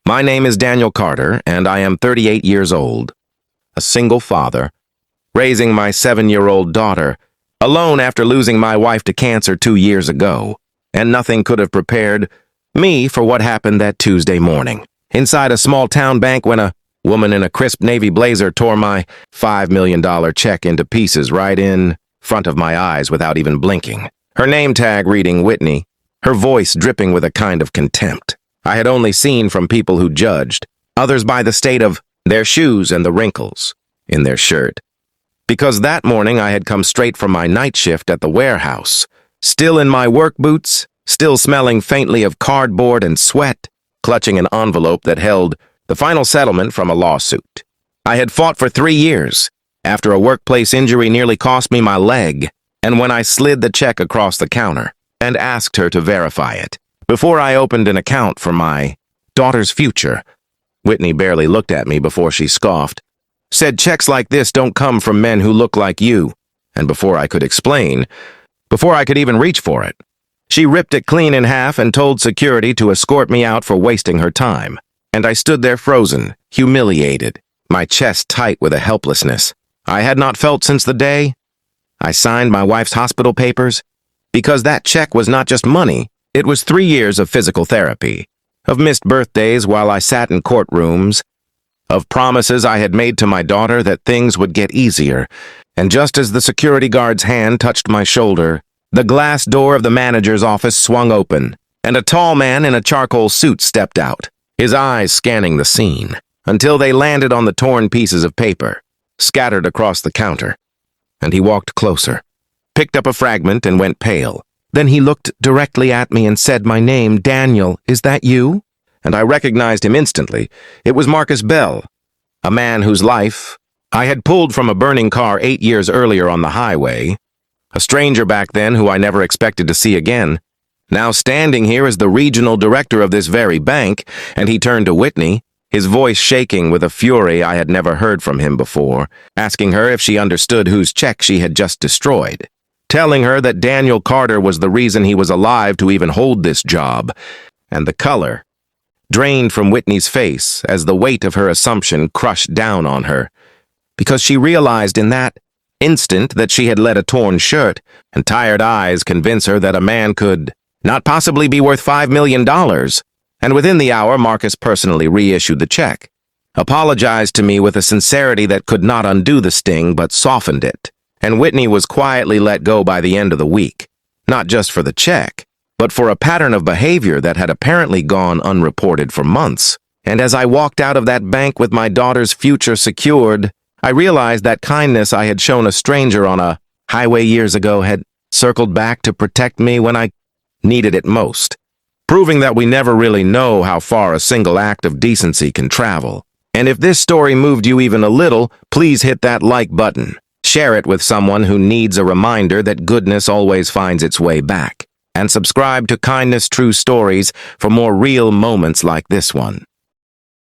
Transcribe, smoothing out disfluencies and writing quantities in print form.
My name is Daniel Carter, and I am 38 years old, a single father, raising my 7-year-old daughter, alone after losing my wife to cancer 2 years ago, and nothing could have prepared me for what happened that Tuesday morning. Inside a small-town bank when a woman in a crisp navy blazer tore my $5 million check into pieces right in front of my eyes without even blinking. Her name tag reading Whitney, her voice dripping with a kind of contempt I had only seen from people who judged, others by the state of their shoes and the wrinkles in their shirt. Because that morning I had come straight from my night shift at the warehouse, still in my work boots, still smelling faintly of cardboard and sweat, clutching an envelope that held the final settlement from a lawsuit. I had fought for 3 years, after a workplace injury nearly cost me my leg, and when I slid the check across the counter and asked her to verify it, before I opened an account for my daughter's future, Whitney barely looked at me before she scoffed, said checks like this don't come from men who look like you, and before I could explain, before I could even reach for it, she ripped it clean in half and told security to escort me out for wasting her time. And I stood there frozen, humiliated, my chest tight with a helplessness I had not felt since the day I signed my wife's hospital papers, because that check was not just money, it was 3 years of physical therapy, of missed birthdays while I sat in courtrooms, of promises I had made to my daughter that things would get easier, and just as the security guard's hand touched my shoulder, the glass door of the manager's office swung open, and a tall man in a charcoal suit stepped out, his eyes scanning the scene, until they landed on the torn pieces of paper, scattered across the counter. And he walked closer, picked up a fragment and went pale. Then he looked directly at me and said my name, Daniel, is that you? And I recognized him instantly. It was Marcus Bell, a man whose life I had pulled from a burning car 8 years earlier on the highway, a stranger back then who I never expected to see again, now standing here as the regional director of this very bank, and he turned to Whitney, his voice shaking with a fury I had never heard from him before, asking her if she understood whose check she had just destroyed, telling her that Daniel Carter was the reason he was alive to even hold this job, and the color drained from Whitney's face as the weight of her assumption crushed down on her, because she realized in that instant that she had let a torn shirt and tired eyes convince her that a man could not possibly be worth $5 million, and within the hour Marcus personally reissued the check, apologized to me with a sincerity that could not undo the sting but softened it, and Whitney was quietly let go by the end of the week, not just for the check, but for a pattern of behavior that had apparently gone unreported for months. And as I walked out of that bank with my daughter's future secured, I realized that kindness I had shown a stranger on a highway years ago had circled back to protect me when I needed it most, proving that we never really know how far a single act of decency can travel. And if this story moved you even a little, please hit that like button. Share it with someone who needs a reminder that goodness always finds its way back. And subscribe to Kindness True Stories for more real moments like this one.